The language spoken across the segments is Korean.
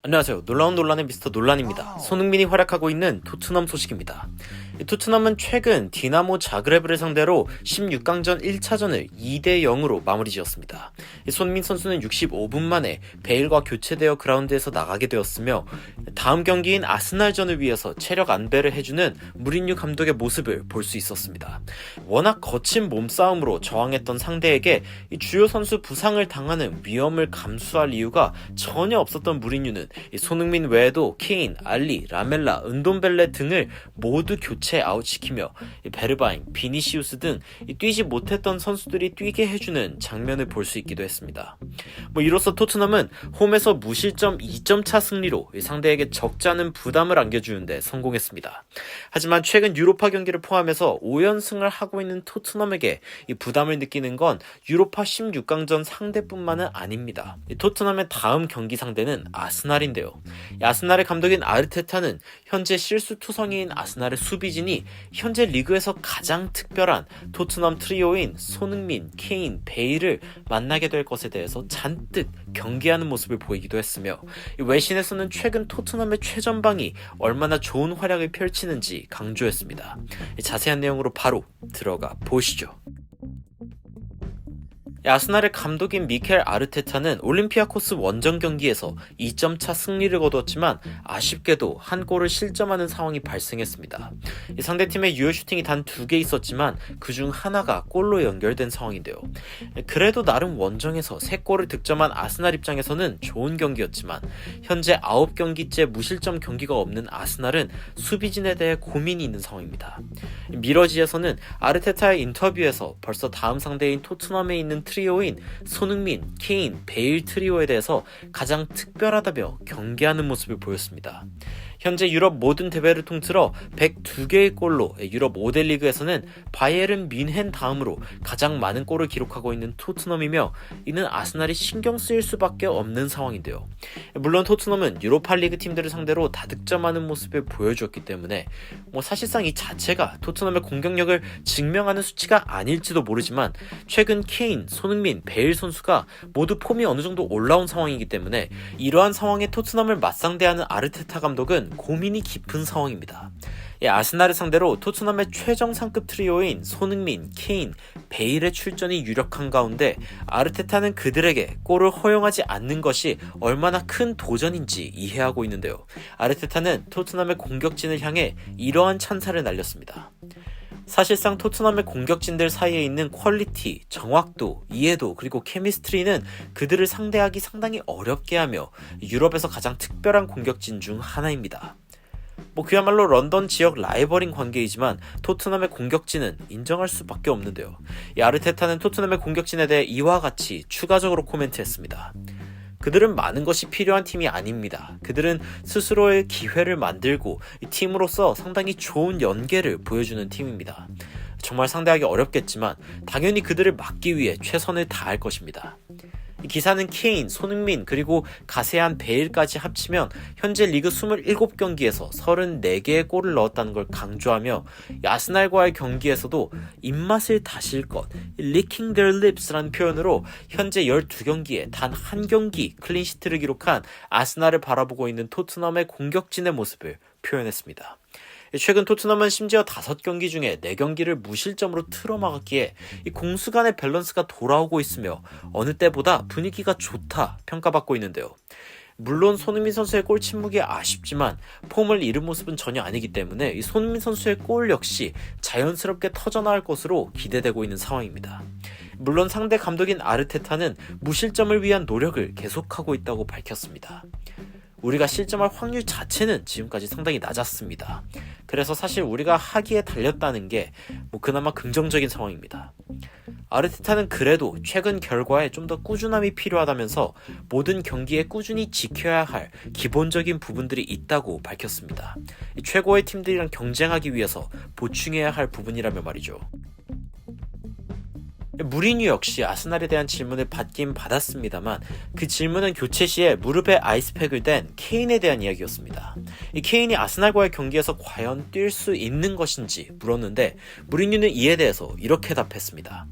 안녕하세요. 놀라운 논란의 미스터 논란입니다. 손흥민이 활약하고 있는 토트넘 소식입니다. 토트넘은 최근 디나모 자그레브를 상대로 16강전 1차전을 2대0으로 마무리 지었습니다. 손흥민 선수는 65분 만에 베일과 교체되어 그라운드에서 나가게 되었으며 다음 경기인 아스날전을 위해서 체력 안배를 해주는 무린유 감독의 모습을 볼 수 있었습니다. 워낙 거친 몸싸움으로 저항했던 상대에게 주요 선수 부상을 당하는 위험을 감수할 이유가 전혀 없었던 무린유는 손흥민 외에도 케인, 알리, 라멜라, 은돔벨레 등을 모두 교체 아웃시키며 베르바인, 비니시우스 등 뛰지 못했던 선수들이 뛰게 해주는 장면을 볼 수 있기도 했습니다. 이로써 토트넘은 홈에서 무실점 2점차 승리로 상대에게 적지 않은 부담을 안겨주는데 성공했습니다. 하지만 최근 유로파 경기를 포함해서 5연승을 하고 있는 토트넘에게 이 부담을 느끼는 건 유로파 16강전 상대뿐만은 아닙니다. 토트넘의 다음 경기 상대는 아스날인데요. 아스날의 감독인 아르테타는 현재 실수투성이인 아스날의 수비진이 현재 리그에서 가장 특별한 토트넘 트리오인 손흥민, 케인, 베일을 만나게 될 것에 대해서 잔뜩 경계하는 모습을 보이기도 했으며 외신에서는 최근 토트넘의 최전방이 얼마나 좋은 활약을 펼치는지 강조했습니다. 자세한 내용으로 바로 들어가 보시죠. 아스날의 감독인 미켈 아르테타는 올림피아코스 원정 경기에서 2점차 승리를 거두었지만 아쉽게도 한 골을 실점하는 상황이 발생했습니다. 상대팀의 유효 슈팅이 단 2개 있었지만 그중 하나가 골로 연결된 상황인데요. 그래도 나름 원정에서 3골을 득점한 아스날 입장에서는 좋은 경기였지만 현재 9경기째 무실점 경기가 없는 아스날은 수비진에 대해 고민이 있는 상황입니다. 미러지에서는 아르테타의 인터뷰에서 벌써 다음 상대인 토트넘에 있는 트리오인 손흥민, 케인, 베일 트리오에 대해서 가장 특별하다며 경계하는 모습을 보였습니다. 현재 유럽 모든 대회를 통틀어 102개의 골로 유럽 5대 리그에서는 바이에른 뮌헨 다음으로 가장 많은 골을 기록하고 있는 토트넘이며 이는 아스날이 신경 쓰일 수밖에 없는 상황인데요. 물론 토트넘은 유로파 리그 팀들을 상대로 다득점하는 모습을 보여주었기 때문에 사실상 이 자체가 토트넘의 공격력을 증명하는 수치가 아닐지도 모르지만 최근 케인, 손흥민, 베일 선수가 모두 폼이 어느 정도 올라온 상황이기 때문에 이러한 상황에 토트넘을 맞상대하는 아르테타 감독은 고민이 깊은 상황입니다. 아스날을 상대로 토트넘의 최정상급 트리오인 손흥민, 케인, 베일의 출전이 유력한 가운데 아르테타는 그들에게 골을 허용하지 않는 것이 얼마나 큰 도전인지 이해하고 있는데요. 아르테타는 토트넘의 공격진을 향해 이러한 찬사를 날렸습니다. 사실상 토트넘의 공격진들 사이에 있는 퀄리티, 정확도, 이해도 그리고 케미스트리는 그들을 상대하기 상당히 어렵게 하며 유럽에서 가장 특별한 공격진 중 하나입니다. 그야말로 런던 지역 라이벌인 관계이지만 토트넘의 공격진은 인정할 수밖에 없는데요. 아르테타는 토트넘의 공격진에 대해 이와 같이 추가적으로 코멘트했습니다. 그들은 많은 것이 필요한 팀이 아닙니다. 그들은 스스로의 기회를 만들고 팀으로서 상당히 좋은 연계를 보여주는 팀입니다. 정말 상대하기 어렵겠지만 당연히 그들을 막기 위해 최선을 다할 것입니다. 이 기사는 케인, 손흥민 그리고 가세한 베일까지 합치면 현재 리그 27경기에서 34개의 골을 넣었다는 걸 강조하며 아스날과의 경기에서도 입맛을 다실 것, licking their lips라는 표현으로 현재 12경기에 단 한 경기 클린시트를 기록한 아스날을 바라보고 있는 토트넘의 공격진의 모습을 표현했습니다. 최근 토트넘은 심지어 5경기 중에 4경기를 무실점으로 틀어막았기에 이 공수 간의 밸런스가 돌아오고 있으며 어느 때보다 분위기가 좋다 평가받고 있는데요. 물론 손흥민 선수의 골 침묵이 아쉽지만 폼을 잃은 모습은 전혀 아니기 때문에 이 손흥민 선수의 골 역시 자연스럽게 터져나올 것으로 기대되고 있는 상황입니다. 물론 상대 감독인 아르테타는 무실점을 위한 노력을 계속하고 있다고 밝혔습니다. 우리가 실점할 확률 자체는 지금까지 상당히 낮았습니다. 그래서 사실 우리가 하기에 달렸다는 게 그나마 긍정적인 상황입니다. 아르테타는 그래도 최근 결과에 좀 더 꾸준함이 필요하다면서 모든 경기에 꾸준히 지켜야 할 기본적인 부분들이 있다고 밝혔습니다. 최고의 팀들이랑 경쟁하기 위해서 보충해야 할 부분이라며 말이죠. 무리뉴 역시 아스날에 대한 질문을 받긴 받았습니다만 그 질문은 교체 시에 무릎에 아이스팩을 댄 케인에 대한 이야기였습니다. 이 케인이 아스날과의 경기에서 과연 뛸 수 있는 것인지 물었는데 무리뉴는 이에 대해서 이렇게 답했습니다.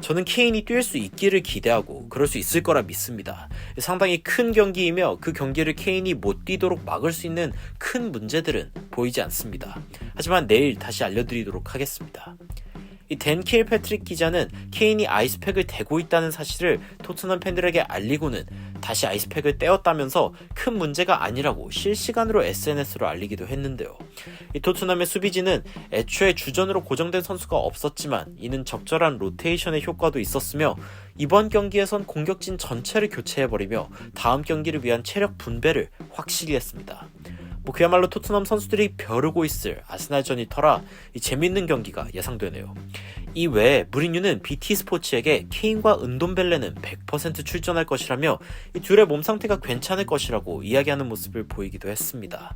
저는 케인이 뛸 수 있기를 기대하고 그럴 수 있을 거라 믿습니다. 상당히 큰 경기이며 그 경기를 케인이 못 뛰도록 막을 수 있는 큰 문제들은 보이지 않습니다. 하지만 내일 다시 알려드리도록 하겠습니다. 이 댄 킬패트릭 기자는 케인이 아이스팩을 대고 있다는 사실을 토트넘 팬들에게 알리고는 다시 아이스팩을 떼었다면서 큰 문제가 아니라고 실시간으로 SNS로 알리기도 했는데요. 이 토트넘의 수비진은 애초에 주전으로 고정된 선수가 없었지만 이는 적절한 로테이션의 효과도 있었으며 이번 경기에선 공격진 전체를 교체해버리며 다음 경기를 위한 체력 분배를 확실히 했습니다. 그야말로 토트넘 선수들이 벼르고 있을 아스날전이 터라 재밌는 경기가 예상되네요. 이 외에 무리뉴는 BT 스포츠에게 케인과 은돔벨레는 100% 출전할 것이라며 이 둘의 몸 상태가 괜찮을 것이라고 이야기하는 모습을 보이기도 했습니다.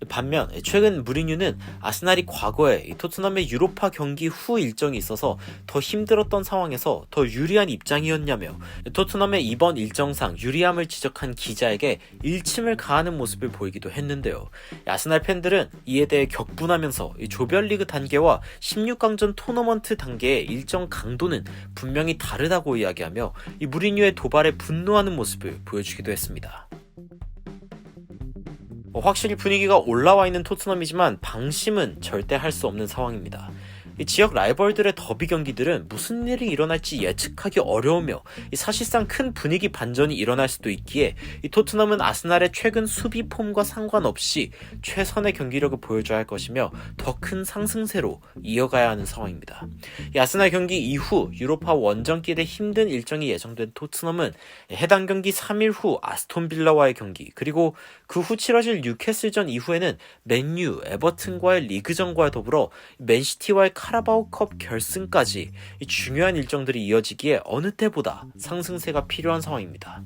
반면 최근 무리뉴는 아스날이 과거에 토트넘의 유로파 경기 후 일정이 있어서 더 힘들었던 상황에서 더 유리한 입장이었냐며 토트넘의 이번 일정상 유리함을 지적한 기자에게 일침을 가하는 모습을 보이기도 했는데요. 아스날 팬들은 이에 대해 격분하면서 조별리그 단계와 16강전 토너먼트 단계의 일정 강도는 분명히 다르다고 이야기하며 이 무리뉴의 도발에 분노하는 모습을 보여주기도 했습니다. 확실히 분위기가 올라와 있는 토트넘이지만 방심은 절대 할 수 없는 상황입니다. 이 지역 라이벌들의 더비 경기들은 무슨 일이 일어날지 예측하기 어려우며 사실상 큰 분위기 반전이 일어날 수도 있기에 이 토트넘은 아스날의 최근 수비 폼과 상관없이 최선의 경기력을 보여줘야 할 것이며 더 큰 상승세로 이어가야 하는 상황입니다. 이 아스날 경기 이후 유로파 원정길에 힘든 일정이 예정된 토트넘은 해당 경기 3일 후 아스톤 빌라와의 경기 그리고 그 후 치러질 뉴캐슬전 이후에는 맨유, 에버튼과의 리그전과 더불어 맨시티와의 카라바오컵 결승까지 중요한 일정들이 이어지기에 어느 때보다 상승세가 필요한 상황입니다.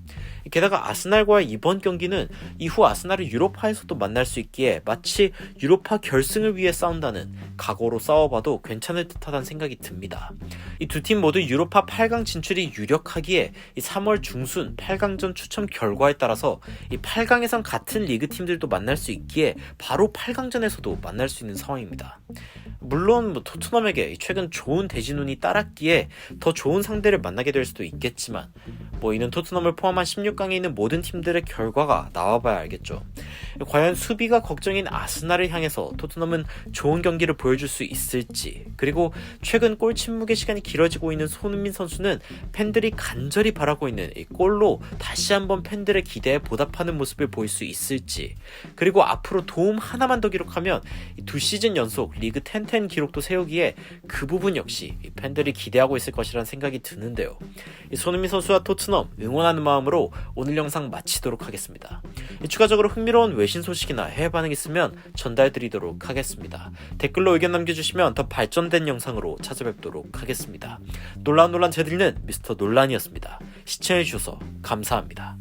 게다가 아스날과의 이번 경기는 이후 아스날을 유로파에서도 만날 수 있기에 마치 유로파 결승을 위해 싸운다는 각오로 싸워봐도 괜찮을 듯하다는 생각이 듭니다. 이 두 팀 모두 유로파 8강 진출이 유력하기에 3월 중순 8강전 추첨 결과에 따라서 이 8강에선 같은 리그 팀들도 만날 수 있기에 바로 8강전에서도 만날 수 있는 상황입니다. 물론 토트넘에게 최근 좋은 대진운이 따랐기에 더 좋은 상대를 만나게 될 수도 있겠지만 이는 토트넘을 포함한 16강에 있는 모든 팀들의 결과가 나와봐야 알겠죠. 과연 수비가 걱정인 아스날을 향해서 토트넘은 좋은 경기를 보여줄 수 있을지 그리고 최근 골 침묵의 시간이 길어지고 있는 손흥민 선수는 팬들이 간절히 바라고 있는 이 골로 다시 한번 팬들의 기대에 보답하는 모습을 보일 수 있을지 그리고 앞으로 도움 하나만 더 기록하면 2시즌 연속 리그 10-10 기록도 세우기에 그 부분 역시 팬들이 기대하고 있을 것이라는 생각이 드는데요. 손흥민 선수와 토트넘 응원하는 마음으로 오늘 영상 마치도록 하겠습니다. 추가적으로 흥미로운 외신 소식이나 해외 반응 있으면 전달드리도록 하겠습니다. 댓글로 의견 남겨주시면 더 발전된 영상으로 찾아뵙도록 하겠습니다. 논란 제들리는 미스터 논란이었습니다. 시청해주셔서 감사합니다.